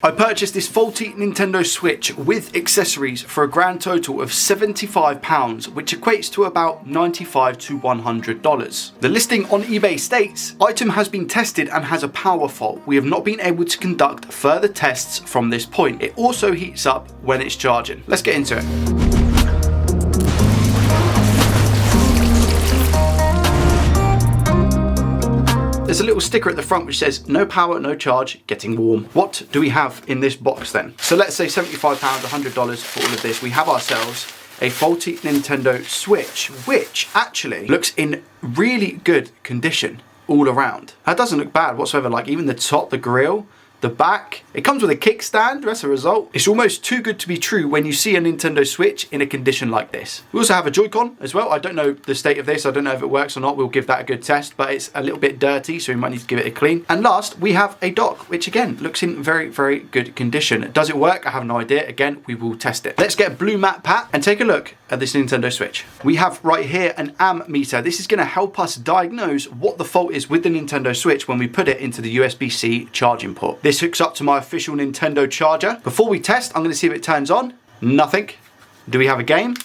I purchased this faulty Nintendo Switch with accessories for a grand total of £75, which equates to about $95 to $100. The listing on eBay states, item has been tested and has a power fault. We have not been able to conduct further tests from this point. It also heats up when it's charging. Let's get into it. There's a little sticker at the front which says, no power, no charge, getting warm. What do we have in this box then? So let's say £75, $100 for all of this. We have ourselves a faulty Nintendo Switch, which actually looks in really good condition all around. That doesn't look bad whatsoever, like even the top, the grille, the back. It comes with a kickstand as a result. It's almost too good to be true when you see a Nintendo Switch in a condition like this. We also have a Joy-Con as well. I don't know the state of this. I don't know if it works or not. We'll give that a good test, but it's a little bit dirty, so we might need to give it a clean. And last, we have a dock, which again, looks in very, very good condition. Does it work? I have no idea. Again, we will test it. Let's get a blue matte pat and take a look at this Nintendo Switch. We have right here an ammeter. This is going to help us diagnose what the fault is with the Nintendo Switch when we put it into the USB-C charging port. This hooks up to my official Nintendo charger. Before we test, I'm going to see if it turns on. Nothing. Do we have a game?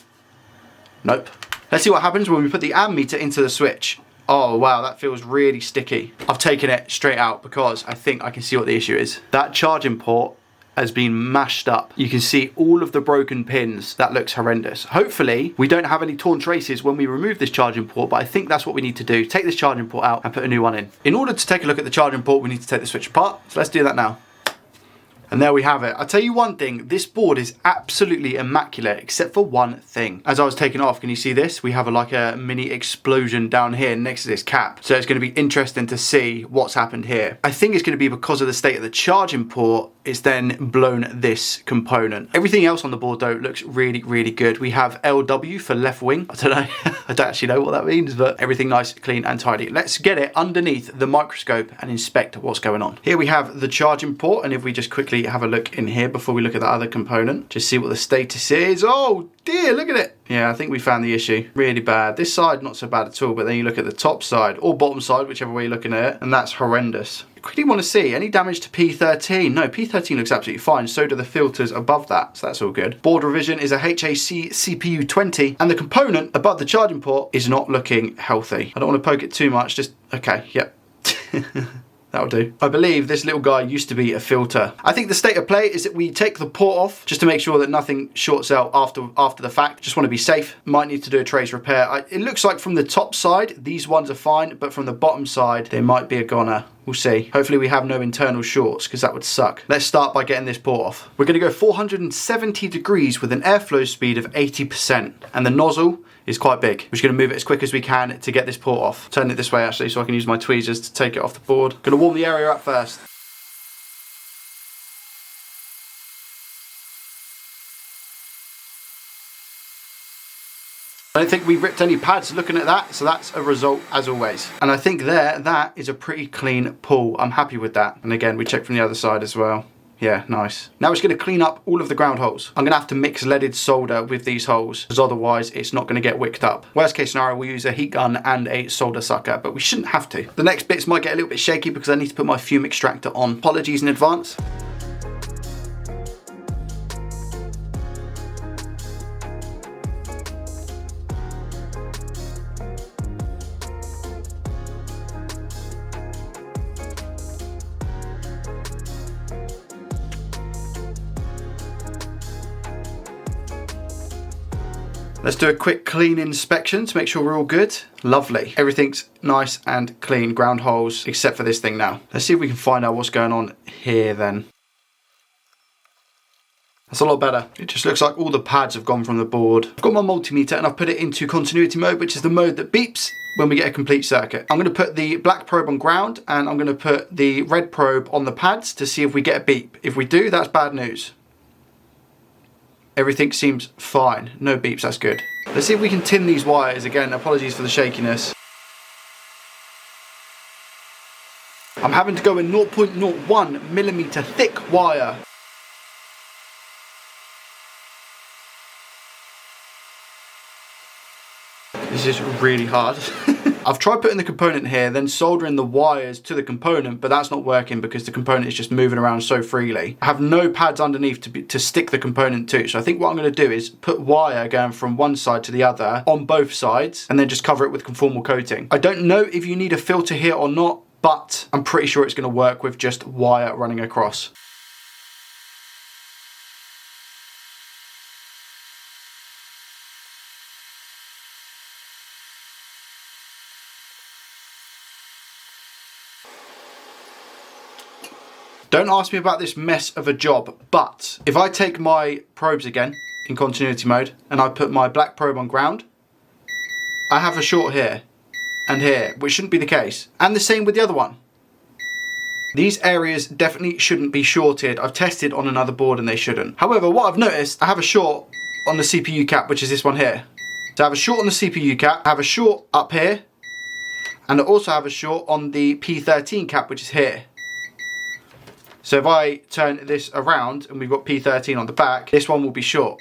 Nope. Let's see what happens when we put the ammeter into the Switch. Oh wow, that feels really sticky. I've taken it straight out because I think I can see what the issue is. That charging port has been mashed up. You can see all of the broken pins. That looks horrendous. Hopefully, we don't have any torn traces when we remove this charging port, but I think that's what we need to do. Take this charging port out and put a new one in. In order to take a look at the charging port, we need to take the Switch apart. So let's do that now. And there we have it. I'll tell you one thing, this board is absolutely immaculate except for one thing. As I was taking off, can you see this? We have like a mini explosion down here next to this cap. So it's going to be interesting to see what's happened here. I think it's going to be because of the state of the charging port, it's then blown this component. Everything else on the board though looks really, really good. We have LW for left wing. I don't know. I don't actually know what that means, but everything nice, clean and tidy. Let's get it underneath the microscope and inspect what's going on. Here we have the charging port, and if we just quickly have a look in here before we look at that other component, just see what the status is. Oh dear, look at it. Yeah, I think we found the issue. Really bad. This side, not so bad at all, but then you look at the top side or bottom side, whichever way you're looking at it, and that's horrendous. I quickly want to see any damage to P13. No, P13 looks absolutely fine. So do the filters above that, so that's all good. Board revision is a HAC CPU 20, and the component above the charging port is not looking healthy. I don't want to poke it too much, just, okay, yep. That'll do. I believe this little guy used to be a filter. I think the state of play is that we take the port off just to make sure that nothing shorts out after the fact. Just want to be safe. Might need to do a trace repair. It looks like from the top side, these ones are fine, but from the bottom side, they might be a goner. We'll see. Hopefully we have no internal shorts because that would suck. Let's start by getting this port off. We're going to go 470 degrees with an airflow speed of 80%, and the nozzle is quite big. We're just going to move it as quick as we can to get this port off. Turn it this way actually so I can use my tweezers to take it off the board. Going to warm the area up first. I don't think we've ripped any pads looking at that, so that's a result as always. And I think that is a pretty clean pull. I'm happy with that. And again, we check from the other side as well. Yeah, nice. Now it's going to clean up all of the ground holes. I'm going to have to mix leaded solder with these holes, because otherwise it's not going to get wicked up. Worst case scenario, we'll use a heat gun and a solder sucker, but we shouldn't have to. The next bits might get a little bit shaky because I need to put my fume extractor on. Apologies in advance. Let's do a quick clean inspection to make sure we're all good. Lovely. Everything's nice and clean. Ground holes, except for this thing now. Let's see if we can find out what's going on here then. That's a lot better. It just looks like all the pads have gone from the board. I've got my multimeter and I've put it into continuity mode, which is the mode that beeps when we get a complete circuit. I'm going to put the black probe on ground and I'm going to put the red probe on the pads to see if we get a beep. If we do, that's bad news. Everything seems fine. No beeps, that's good. Let's see if we can tin these wires. Again, apologies for the shakiness. I'm having to go in 0.01 millimeter thick wire. This is really hard. I've tried putting the component here, then soldering the wires to the component, but that's not working because the component is just moving around so freely. I have no pads underneath to stick the component to. So I think what I'm going to do is put wire going from one side to the other on both sides and then just cover it with conformal coating. I don't know if you need a filter here or not, but I'm pretty sure it's going to work with just wire running across. Don't ask me about this mess of a job, but if I take my probes again in continuity mode and I put my black probe on ground, I have a short here and here, which shouldn't be the case. And the same with the other one. These areas definitely shouldn't be shorted. I've tested on another board and they shouldn't. However, what I've noticed, I have a short on the CPU cap, which is this one here. So I have a short on the CPU cap, I have a short up here, and I also have a short on the P13 cap, which is here. So if I turn this around and we've got P13 on the back, this one will be short,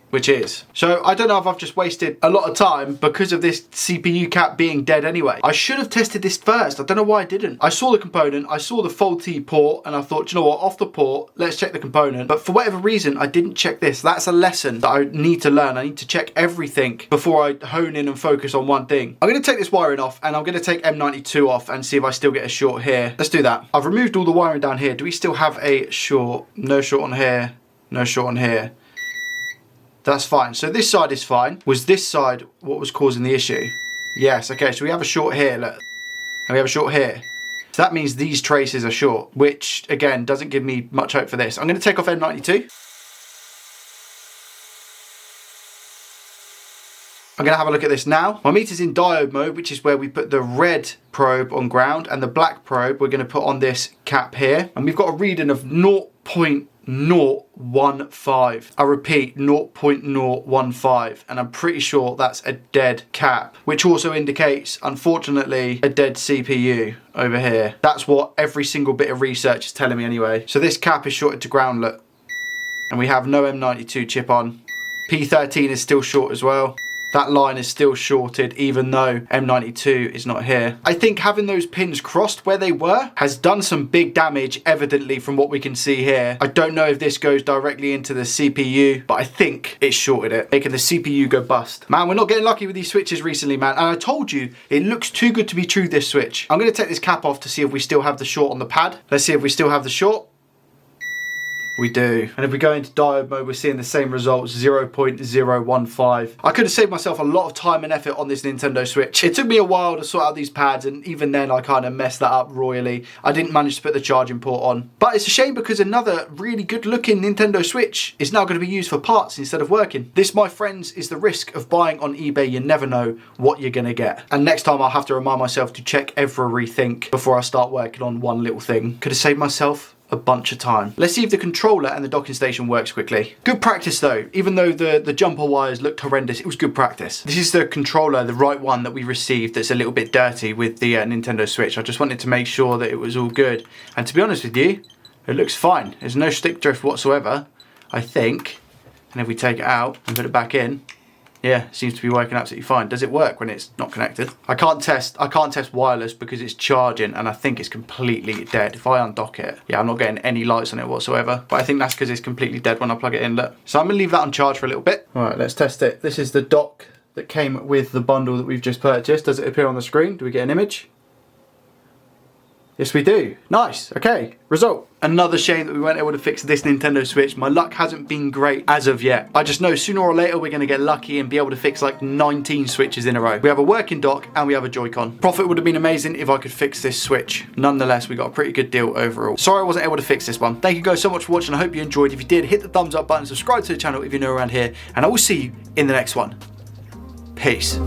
which is. So I don't know if I've just wasted a lot of time because of this CPU cap being dead anyway. I should have tested this first. I don't know why I didn't. I saw the component, I saw the faulty port, and I thought, you know what, off the port, let's check the component. But for whatever reason, I didn't check this. That's a lesson that I need to learn. I need to check everything before I hone in and focus on one thing. I'm going to take this wiring off and I'm going to take M92 off and see if I still get a short here. Let's do that. I've removed all the wiring down here. Do we still have a short? No short on here. No short on here. That's fine. So this side is fine. Was this side what was causing the issue? Yes. Okay, so we have a short here, look. And we have a short here. So that means these traces are short, which again doesn't give me much hope for this. I'm going to take off M92. I'm going to have a look at this now. My meter's in diode mode, which is where we put the red probe on ground, and the black probe we're going to put on this cap here. And we've got a reading of 0.015. I repeat, 0.015, and I'm pretty sure that's a dead cap, which also indicates, unfortunately, a dead CPU over here. That's what every single bit of research is telling me anyway. So this cap is shorted to ground, look, and we have no M92 chip on. P13 is still short as well. That line is still shorted even though M92 is not here. I think having those pins crossed where they were has done some big damage, evidently from what we can see here. I don't know if this goes directly into the CPU, but I think it shorted it, making the CPU go bust. Man, we're not getting lucky with these switches recently, man. And I told you, it looks too good to be true, this switch. I'm going to take this cap off to see if we still have the short on the pad. Let's see if we still have the short. We do. And if we go into diode mode, we're seeing the same results, 0.015. I could have saved myself a lot of time and effort on this Nintendo Switch. It took me a while to sort out these pads, and even then I kind of messed that up royally. I didn't manage to put the charging port on. But it's a shame because another really good looking Nintendo Switch is now going to be used for parts instead of working. This, my friends, is the risk of buying on eBay. You never know what you're going to get. And next time I'll have to remind myself to check everything before I start working on one little thing. Could have saved myself a bunch of time. Let's see if the controller and the docking station works quickly. Good practice though, even though the jumper wires looked horrendous, it was good practice. This is the controller, the right one that we received, that's a little bit dirty with the Nintendo Switch. I just wanted to make sure that it was all good. And to be honest with you, it looks fine. There's no stick drift whatsoever, I think. And if we take it out and put it back in, yeah, it seems to be working absolutely fine. Does it work when it's not connected? I can't test wireless because it's charging and I think it's completely dead. If I undock it, yeah, I'm not getting any lights on it whatsoever. But I think that's because it's completely dead when I plug it in, look. So I'm gonna leave that on charge for a little bit. All right, let's test it. This is the dock that came with the bundle that we've just purchased. Does it appear on the screen? Do we get an image? Yes, we do. Nice. Okay. Result. Another shame that we weren't able to fix this Nintendo Switch. My luck hasn't been great as of yet. I just know sooner or later we're going to get lucky and be able to fix like 19 Switches in a row. We have a working dock and we have a Joy-Con. Profit would have been amazing if I could fix this Switch. Nonetheless, we got a pretty good deal overall. Sorry I wasn't able to fix this one. Thank you guys so much for watching. I hope you enjoyed. If you did, hit the thumbs up button, subscribe to the channel if you're new around here, and I will see you in the next one. Peace.